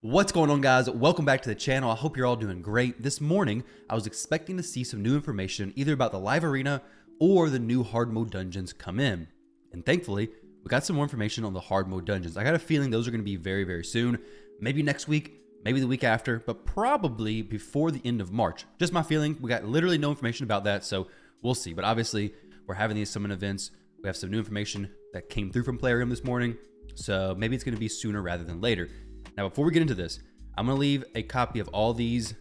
What's going on, guys? Welcome back to the channel. I hope you're all doing great. This morning, I was expecting to see some new information either about the live arena or the new hard mode dungeons come in. And thankfully, we got some more information on the hard mode dungeons. I got a feeling those are going to be very, very soon. Maybe next week, maybe the week after, but probably before the end of March. Just my feeling. We got literally no information about that, so we'll see. But obviously, we're having these summon events. We have some new information that came through from Plarium this morning, so maybe it's going to be sooner rather than later. Now, before we get into this, I'm going to leave a copy of all these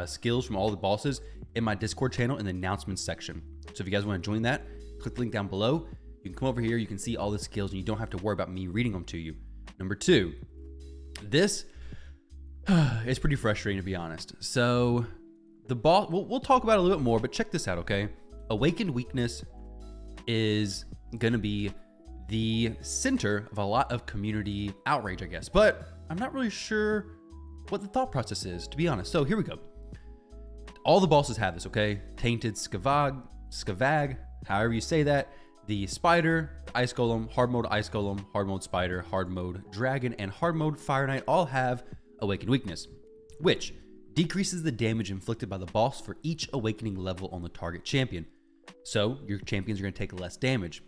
skills from all the bosses in my Discord channel in the announcements section. So if you guys want to join that, click the link down below. You can come over here, you can see all the skills, and you don't have to worry about me reading them to you. Number two, this is pretty frustrating, to be honest. So the boss, we'll talk about it a little bit more, but check this out, okay? Awakened Weakness is going to be the center of a lot of community outrage, I guess. But I'm not really sure what the thought process is, to be honest. So here we go. All the bosses have this, okay? Tainted Skavag, however you say that. The Spider, Ice Golem, Hard Mode Ice Golem, Hard Mode Spider, Hard Mode Dragon, and Hard Mode Fire Knight all have Awakened Weakness, which decreases the damage inflicted by the boss for each awakening level on the target champion. So your champions are going to take less damage.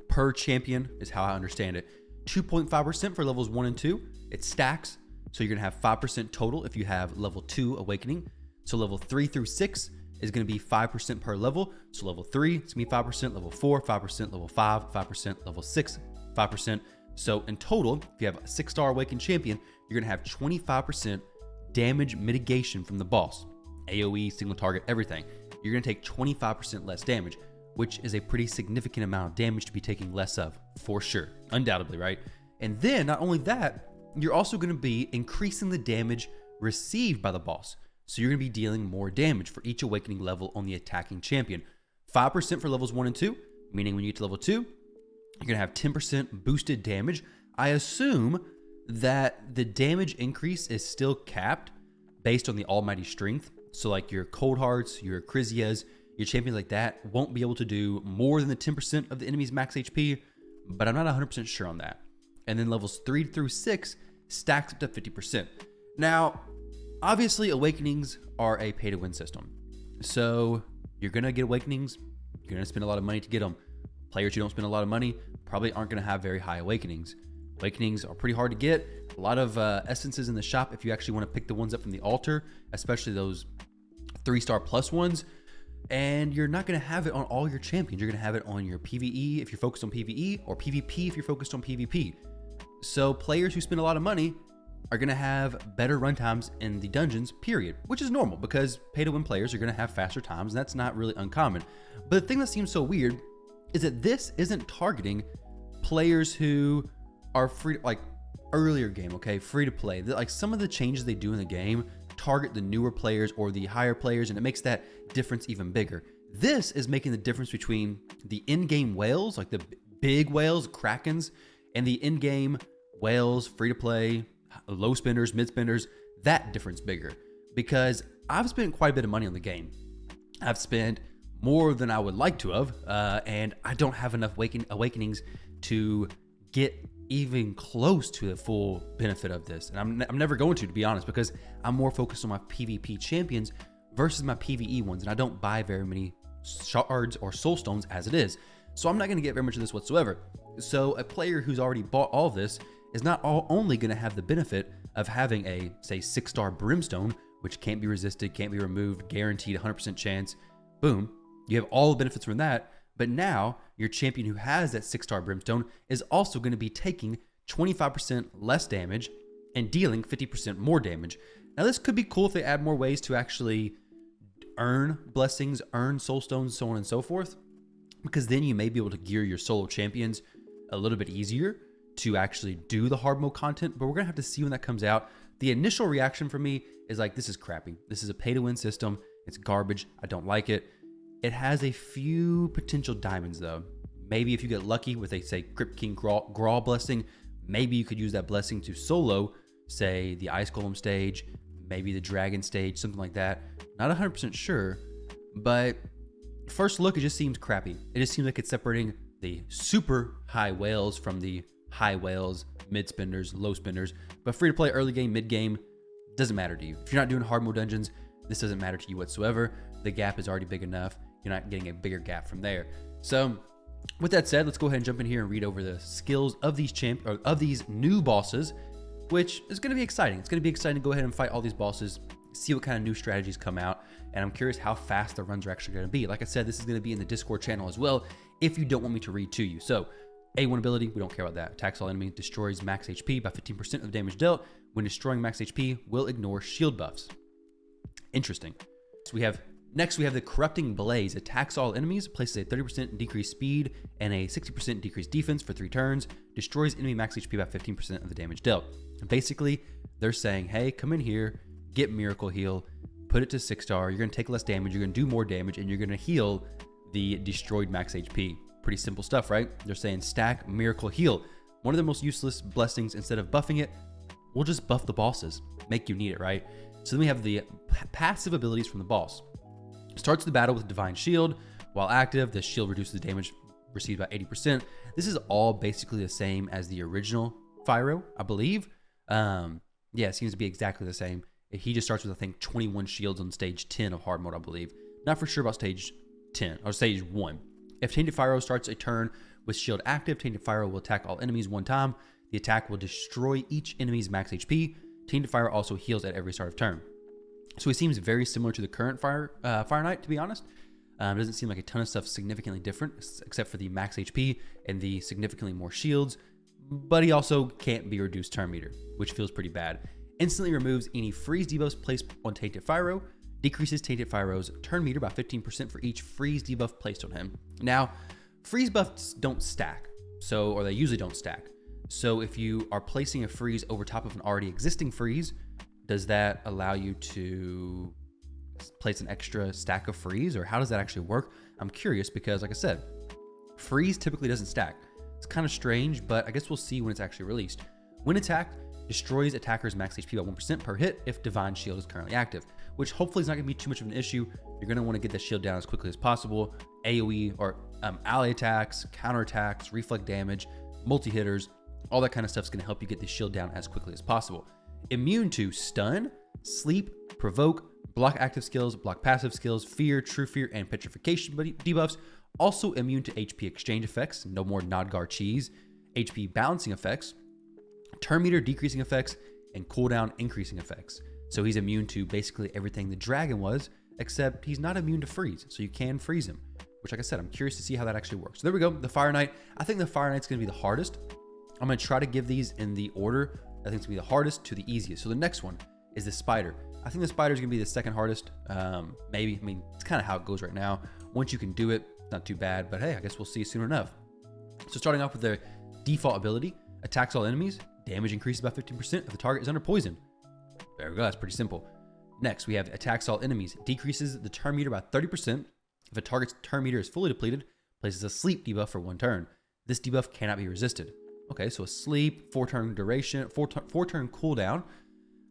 Per champion is how I understand it. 2.5% for levels 1 and 2. It stacks, so you're going to have 5% total if you have level 2 awakening. So level 3 through 6 is going to be 5% per level. So level 3, it's going to be 5%, level 4, 5%, level 5, 5%, level 6, 5%. So in total, if you have a 6-star awakened champion, you're going to have 25% damage mitigation from the boss. AoE, single target, everything. You're going to take 25% less damage, which is a pretty significant amount of damage to be taking less of, for sure, undoubtedly, right? And then, not only that, you're also going to be increasing the damage received by the boss. So you're going to be dealing more damage for each awakening level on the attacking champion. 5% for levels 1 and 2, meaning when you get to level 2, you're going to have 10% boosted damage. I assume that the damage increase is still capped based on the almighty strength. So like your Cold Hearts, your Chrysias, your champions like that won't be able to do more than the 10% of the enemy's max HP, but I'm not 100% sure on that. And then levels 3 through 6 stacks up to 50%. Now, obviously, awakenings are a pay-to-win system. So you're going to get awakenings. You're going to spend a lot of money to get them. Players who don't spend a lot of money probably aren't going to have very high awakenings. Awakenings are pretty hard to get. A lot of essences in the shop if you actually want to pick the ones up from the altar, especially those 3-star plus ones. And you're not going to have it on all your champions. You're going to have it on your PvE if you're focused on PvE, or PvP if you're focused on PvP. So players who spend a lot of money are going to have better runtimes in the dungeons, period, which is normal because pay-to-win players are going to have faster times, and that's not really uncommon. But the thing that seems so weird is that this isn't targeting players who are free, like earlier game, okay, free to play. Like some of the changes they do in the game target the newer players or the higher players, and it makes that difference even bigger. This is making the difference between the in-game whales, like the big whales, Krakens, and the in-game whales, free-to-play, low spenders, mid spenders, that difference bigger. Because I've spent quite a bit of money on the game. I've spent more than I would like to have, and I don't have enough awakenings to get even close to the full benefit of this. And I'm never going to be honest, because I'm more focused on my PvP champions versus my PvE ones, and I don't buy very many shards or soul stones as it is. So I'm not going to get very much of this whatsoever. So a player who's already bought all this is not only going to have the benefit of having a, say, 6-star brimstone, which can't be resisted, can't be removed, guaranteed 100% chance, boom, you have all the benefits from that. But now your champion who has that 6-star brimstone is also going to be taking 25% less damage and dealing 50% more damage. Now this could be cool if they add more ways to actually earn blessings, earn soul stones, so on and so forth, because then you may be able to gear your solo champions a little bit easier to actually do the hard mode content, but we're gonna have to see when that comes out. The initial reaction for me is like, this is crappy. This is a pay-to-win system. It's garbage. I don't like it. It has a few potential diamonds though. Maybe if you get lucky with a, say, Crypt King Grawl blessing, maybe you could use that blessing to solo, say, the Ice Golem stage, maybe the Dragon stage, something like that. Not 100% sure, but first look, it just seems crappy. It just seems like it's separating the super high whales from the high whales mid spenders, low spenders, but free to play, early game, mid game, doesn't matter to you. If you're not doing hard mode dungeons, this doesn't matter to you whatsoever. The gap is already big enough. You're not getting a bigger gap from there. So with that said, let's go ahead and jump in here and read over the skills of these new bosses, which is going to be exciting. It's going to be exciting to go ahead and fight all these bosses, see what kind of new strategies come out, and I'm curious how fast the runs are actually going to be. Like I said, this is going to be in the Discord channel as well if you don't want me to read to you. So A1 ability, we don't care about that. Attacks all enemies, destroys max HP by 15% of the damage dealt. When destroying max HP, will ignore shield buffs. Interesting. So next we have the Corrupting Blaze. Attacks all enemies, places a 30% decreased speed and a 60% decreased defense for 3 turns. Destroys enemy max HP by 15% of the damage dealt. And basically, they're saying, hey, come in here, get Miracle Heal, put it to 6-star. You're going to take less damage, you're going to do more damage, and you're going to heal the destroyed max HP. Pretty simple stuff, right? They're saying stack Miracle Heal. One of the most useless blessings. Instead of buffing it, we'll just buff the bosses. Make you need it, right? So then we have the passive abilities from the boss. Starts the battle with Divine Shield. While active, the shield reduces the damage received by 80%. This is all basically the same as the original Fyro, I believe. Yeah, it seems to be exactly the same. He just starts with, I think, 21 shields on stage 10 of hard mode, I believe. Not for sure about stage 10 or stage 1. If Tainted Fyro starts a turn with shield active, Tainted Fyro will attack all enemies one time. The attack will destroy each enemy's max HP. Tainted Fyro also heals at every start of turn. So it seems very similar to the current Fire Knight, to be honest. It doesn't seem like a ton of stuff significantly different, except for the max HP and the significantly more shields. But he also can't be reduced turn meter, which feels pretty bad. Instantly removes any freeze debuffs placed on Tainted Fyro. Decreases Tainted Fyro's turn meter by 15% for each freeze debuff placed on him. Now, freeze buffs don't stack, or they usually don't stack. So if you are placing a freeze over top of an already existing freeze, does that allow you to place an extra stack of freeze, or how does that actually work? I'm curious because, like I said, freeze typically doesn't stack. It's kind of strange, but I guess we'll see when it's actually released. When attacked, destroys attackers max HP by 1% per hit if Divine Shield is currently active, which hopefully is not going to be too much of an issue. You're going to want to get the shield down as quickly as possible. AoE or ally attacks, counterattacks, reflect damage, multi-hitters, all that kind of stuff is going to help you get the shield down as quickly as possible. Immune to stun, sleep, provoke, block active skills, block passive skills, fear, true fear, and petrification debuffs. Also immune to HP exchange effects, no more Nodgar cheese, HP balancing effects, turn meter decreasing effects, and cooldown increasing effects. So he's immune to basically everything the dragon was, except he's not immune to freeze. So you can freeze him, which, like I said, I'm curious to see how that actually works. So there we go, the Fire Knight. I think the Fire Knight's going to be the hardest. I'm going to try to give these in the order I think it's going to be the hardest to the easiest. So the next one is the Spider. I think the Spider is going to be the second hardest. Maybe. I mean, it's kind of how it goes right now. Once you can do it, not too bad. But hey, I guess we'll see soon enough. So starting off with their default ability, attacks all enemies. Damage increases by 15% if the target is under poison. There we go. That's pretty simple. Next, we have attacks all enemies. Decreases the turn meter by 30%. If a target's turn meter is fully depleted, places a sleep debuff for 1 turn. This debuff cannot be resisted. Okay, so a sleep, 4-turn duration, 4-turn cooldown.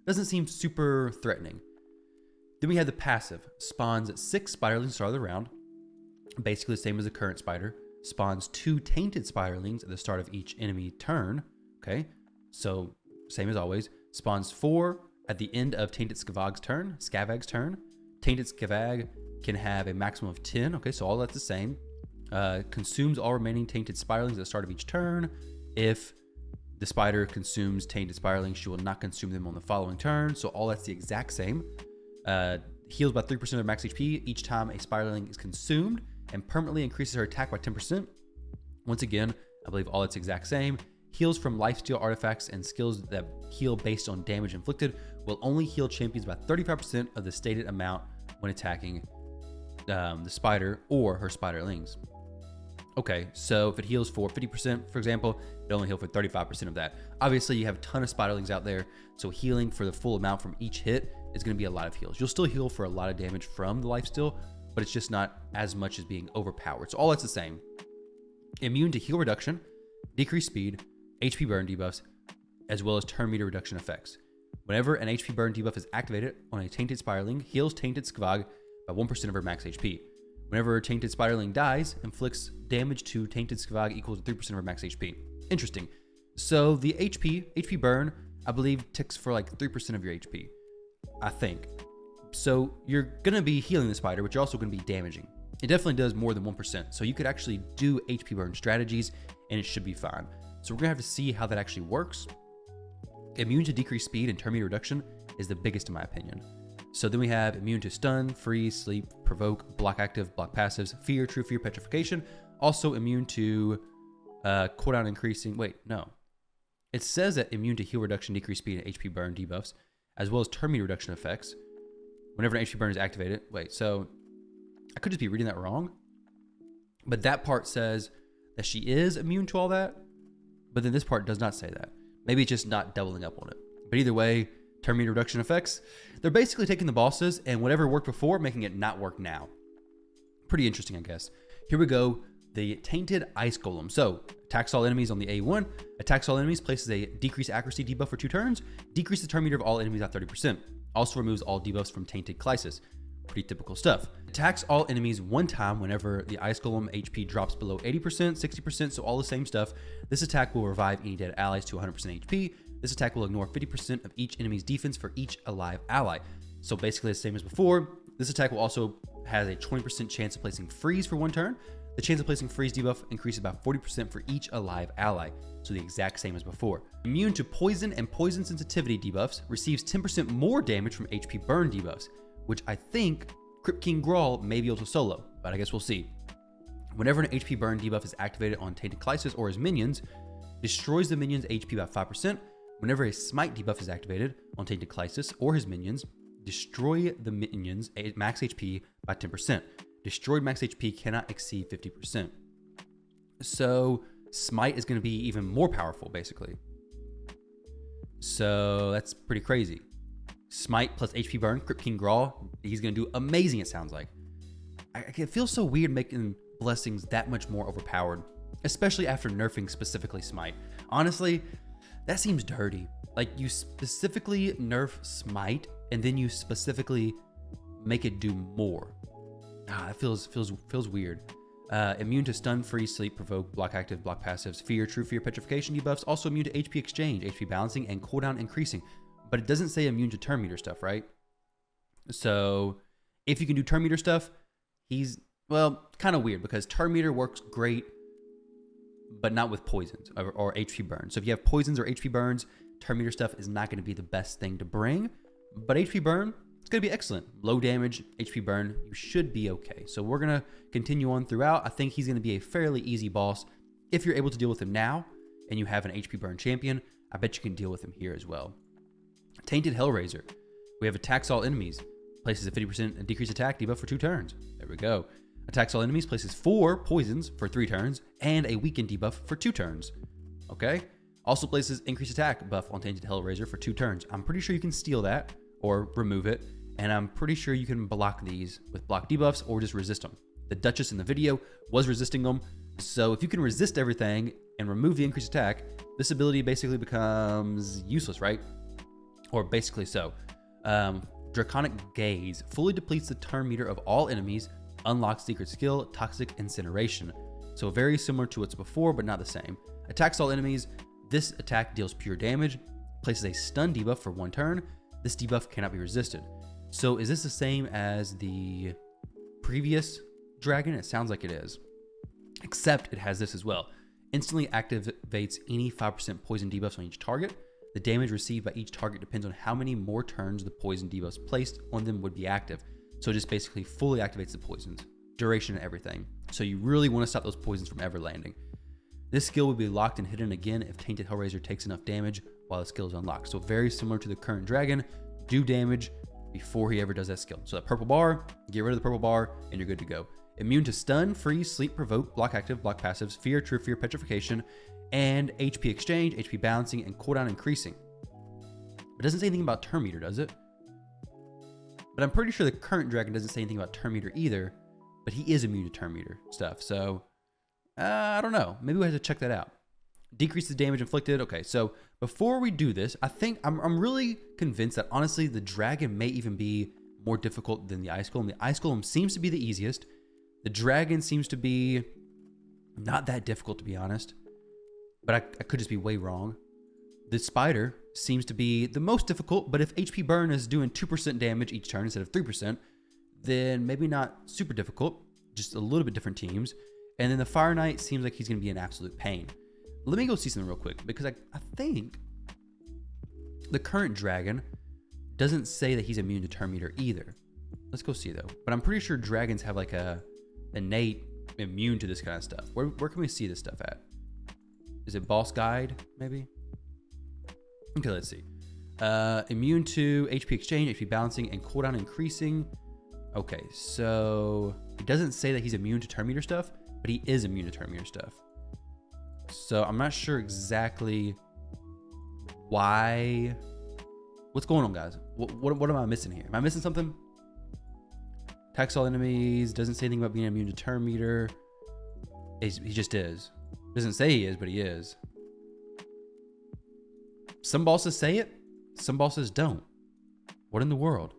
Doesn't seem super threatening. Then we have the passive. Spawns 6 spiderlings at the start of the round. Basically the same as the current spider. Spawns 2 tainted spiderlings at the start of each enemy turn. Okay, so same as always. Spawns 4 at the end of Tainted Scavag's turn. Tainted Scavag can have a maximum of 10. Okay, so all that's the same. Consumes all remaining tainted spiderlings at the start of each turn. If the spider consumes tainted spiderlings, she will not consume them on the following turn. So all that's the exact same. Heals by 3% of their max HP each time a spiderling is consumed, and permanently increases her attack by 10%. Once again, I believe all that's exact same. Heals from lifesteal artifacts and skills that heal based on damage inflicted. Will only heal champions by 35% of the stated amount when attacking the spider or her spiderlings. Okay, so if it heals for 50%, for example, it only heal for 35% of that. Obviously, you have a ton of spiderlings out there, so healing for the full amount from each hit is going to be a lot of heals. You'll still heal for a lot of damage from the lifesteal, but it's just not as much as being overpowered. So all that's the same. Immune to heal reduction, decreased speed, HP burn debuffs, as well as turn meter reduction effects. Whenever an HP burn debuff is activated on a Tainted Spiderling, heals Tainted Scavag by 1% of her max HP. Whenever a Tainted Spiderling dies, inflicts damage to Tainted Scavag equal to 3% of her max HP. Interesting. So the HP burn, I believe ticks for like 3% of your HP, I think. So you're gonna be healing the spider, but you're also gonna be damaging. It definitely does more than 1%. So you could actually do HP burn strategies and it should be fine. So we're gonna have to see how that actually works. Immune to decreased speed and turn meter reduction is the biggest in my opinion. So then we have immune to stun, freeze, sleep, provoke, block active, block passives, fear, true fear, petrification. Also immune to cooldown increasing. Wait, no. It says that immune to heal reduction, decreased speed, and HP burn debuffs, as well as turn meter reduction effects whenever an HP burn is activated. Wait, so I could just be reading that wrong. But that part says that she is immune to all that. But then this part does not say that. Maybe it's just not doubling up on it. But either way, turn meter reduction effects, they're basically taking the bosses and whatever worked before, making it not work now. Pretty interesting, I guess. Here we go. The Tainted Ice Golem. So, attacks all enemies on the A1. Attacks all enemies, places a decreased accuracy debuff for 2 turns. Decrease the turn meter of all enemies by 30%. Also removes all debuffs from Tainted Crisis. Pretty typical stuff. Attacks all enemies 1 time whenever the Ice Golem HP drops below 80%, 60%, so all the same stuff. This attack will revive any dead allies to 100% HP. This attack will ignore 50% of each enemy's defense for each alive ally. So basically the same as before. This attack will also has a 20% chance of placing freeze for 1 turn. The chance of placing freeze debuff increases by 40% for each alive ally, so the exact same as before. Immune to poison and poison sensitivity debuffs, receives 10% more damage from HP burn debuffs, which I think Crypt King Grawl may be able to solo, but I guess we'll see. Whenever an HP burn debuff is activated on Tainted Crisis or his minions, destroys the minion's HP by 5%. Whenever a smite debuff is activated on Tainted Crisis or his minions, destroy the minion's max HP by 10%. Destroyed max HP cannot exceed 50%. So smite is going to be even more powerful, basically. So that's pretty crazy. Smite plus HP burn, Crypt King Grawl, he's going to do amazing, it sounds like. It feels so weird making blessings that much more overpowered, especially after nerfing specifically smite. Honestly, that seems dirty. Like, you specifically nerf smite and then you specifically make it do more. That feels weird. Immune to stun, freeze, sleep, provoke, block active, block passives, fear, true fear, petrification debuffs. Also immune to HP exchange, HP balancing, and cooldown increasing. But it doesn't say immune to turn meter stuff, right? So if you can do turn meter stuff, he's, well, kind of weird because turn meter works great, but not with poisons or HP burns. So if you have poisons or HP burns, turn meter stuff is not going to be the best thing to bring. But HP burn, it's going to be excellent. Low damage, HP burn, you should be okay. So we're going to continue on throughout. I think he's going to be a fairly easy boss. If you're able to deal with him now and you have an HP burn champion, I bet you can deal with him here as well. Tainted Hellraiser. We have attacks all enemies. Places a 50% decreased attack debuff for 2 turns. There we go. Attacks all enemies, places 4 poisons for 3 turns and a weaken debuff for 2 turns. Okay. Also places increased attack buff on Tainted Hellraiser for 2 turns. I'm pretty sure you can steal that or remove it. And I'm pretty sure you can block these with block debuffs or just resist them. The Duchess in the video was resisting them. So if you can resist everything and remove the increased attack, this ability basically becomes useless, right? Or basically so. Draconic Gaze fully depletes the turn meter of all enemies, unlocks secret skill, Toxic Incineration. So very similar to what's before, but not the same. Attacks all enemies. This attack deals pure damage, places a stun debuff for 1 turn. This debuff cannot be resisted. So is this the same as the previous dragon? It sounds like it is. Except it has this as well. Instantly activates any 5% poison debuffs on each target. The damage received by each target depends on how many more turns the poison debuffs placed on them would be active. So it just basically fully activates the poisons. Duration and everything. So you really want to stop those poisons from ever landing. This skill will be locked and hidden again if Tainted Hellraiser takes enough damage while the skill is unlocked. So very similar to the current dragon. Do damage before he ever does that skill. So that purple bar, get rid of the purple bar, and you're good to go. Immune to stun, freeze, sleep, provoke, block active, block passives, fear, true fear, petrification, and HP exchange, HP balancing, and cooldown increasing. It doesn't say anything about turn meter, does it? But I'm pretty sure the current dragon doesn't say anything about turn meter either, but he is immune to turn meter stuff. So I don't know. Maybe we have to check that out. Decreases damage inflicted. Okay, so before we do this, I think I'm really convinced that honestly the dragon may even be more difficult than the Ice Golem. The Ice Golem seems to be the easiest. The dragon seems to be not that difficult, to be honest. but I could just be way wrong. The spider seems to be the most difficult, but if HP burn is doing 2% damage each turn instead of 3%, then maybe not super difficult, just a little bit different teams. And then the Fire Knight seems like he's going to be an absolute pain. Let me go see something real quick, because I think the current dragon doesn't say that he's immune to turn meter either. Let's go see though. But I'm pretty sure dragons have like a innate immune to this kind of stuff. Where can we see this stuff at? Is it boss guide maybe? Okay, let's see. Immune to HP exchange, HP balancing, and cooldown increasing. Okay, so it doesn't say that he's immune to turn meter stuff, but he is immune to turn meter stuff. So I'm not sure exactly why. What's going on, guys? What am I missing here? Am I missing something? Attacks all enemies. Doesn't say anything about being immune to turn meter. He just is. Doesn't say he is, but he is. Some bosses say it. Some bosses don't. What in the world?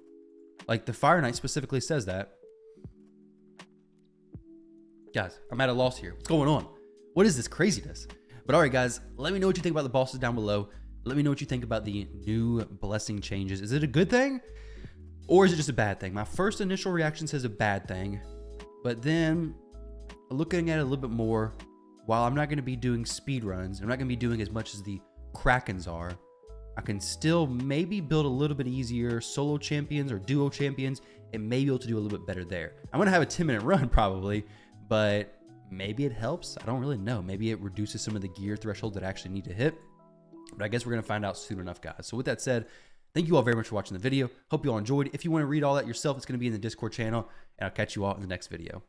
Like the Fire Knight specifically says that. Guys, I'm at a loss here. What's going on? What is this craziness? But all right, guys, let me know what you think about the bosses down below. Let me know what you think about the new blessing changes. Is it a good thing? Or is it just a bad thing? My first initial reaction says a bad thing. But then, looking at it a little bit more, while I'm not going to be doing speed runs, I'm not going to be doing as much as the Krakens are, I can still maybe build a little bit easier solo champions or duo champions and maybe be able to do a little bit better there. I'm going to have a 10-minute run probably, but maybe it helps. I don't really know. Maybe it reduces some of the gear threshold that I actually need to hit. But I guess we're going to find out soon enough, guys. So with that said, thank you all very much for watching the video. Hope you all enjoyed. If you want to read all that yourself, it's going to be in the Discord channel, and I'll catch you all in the next video.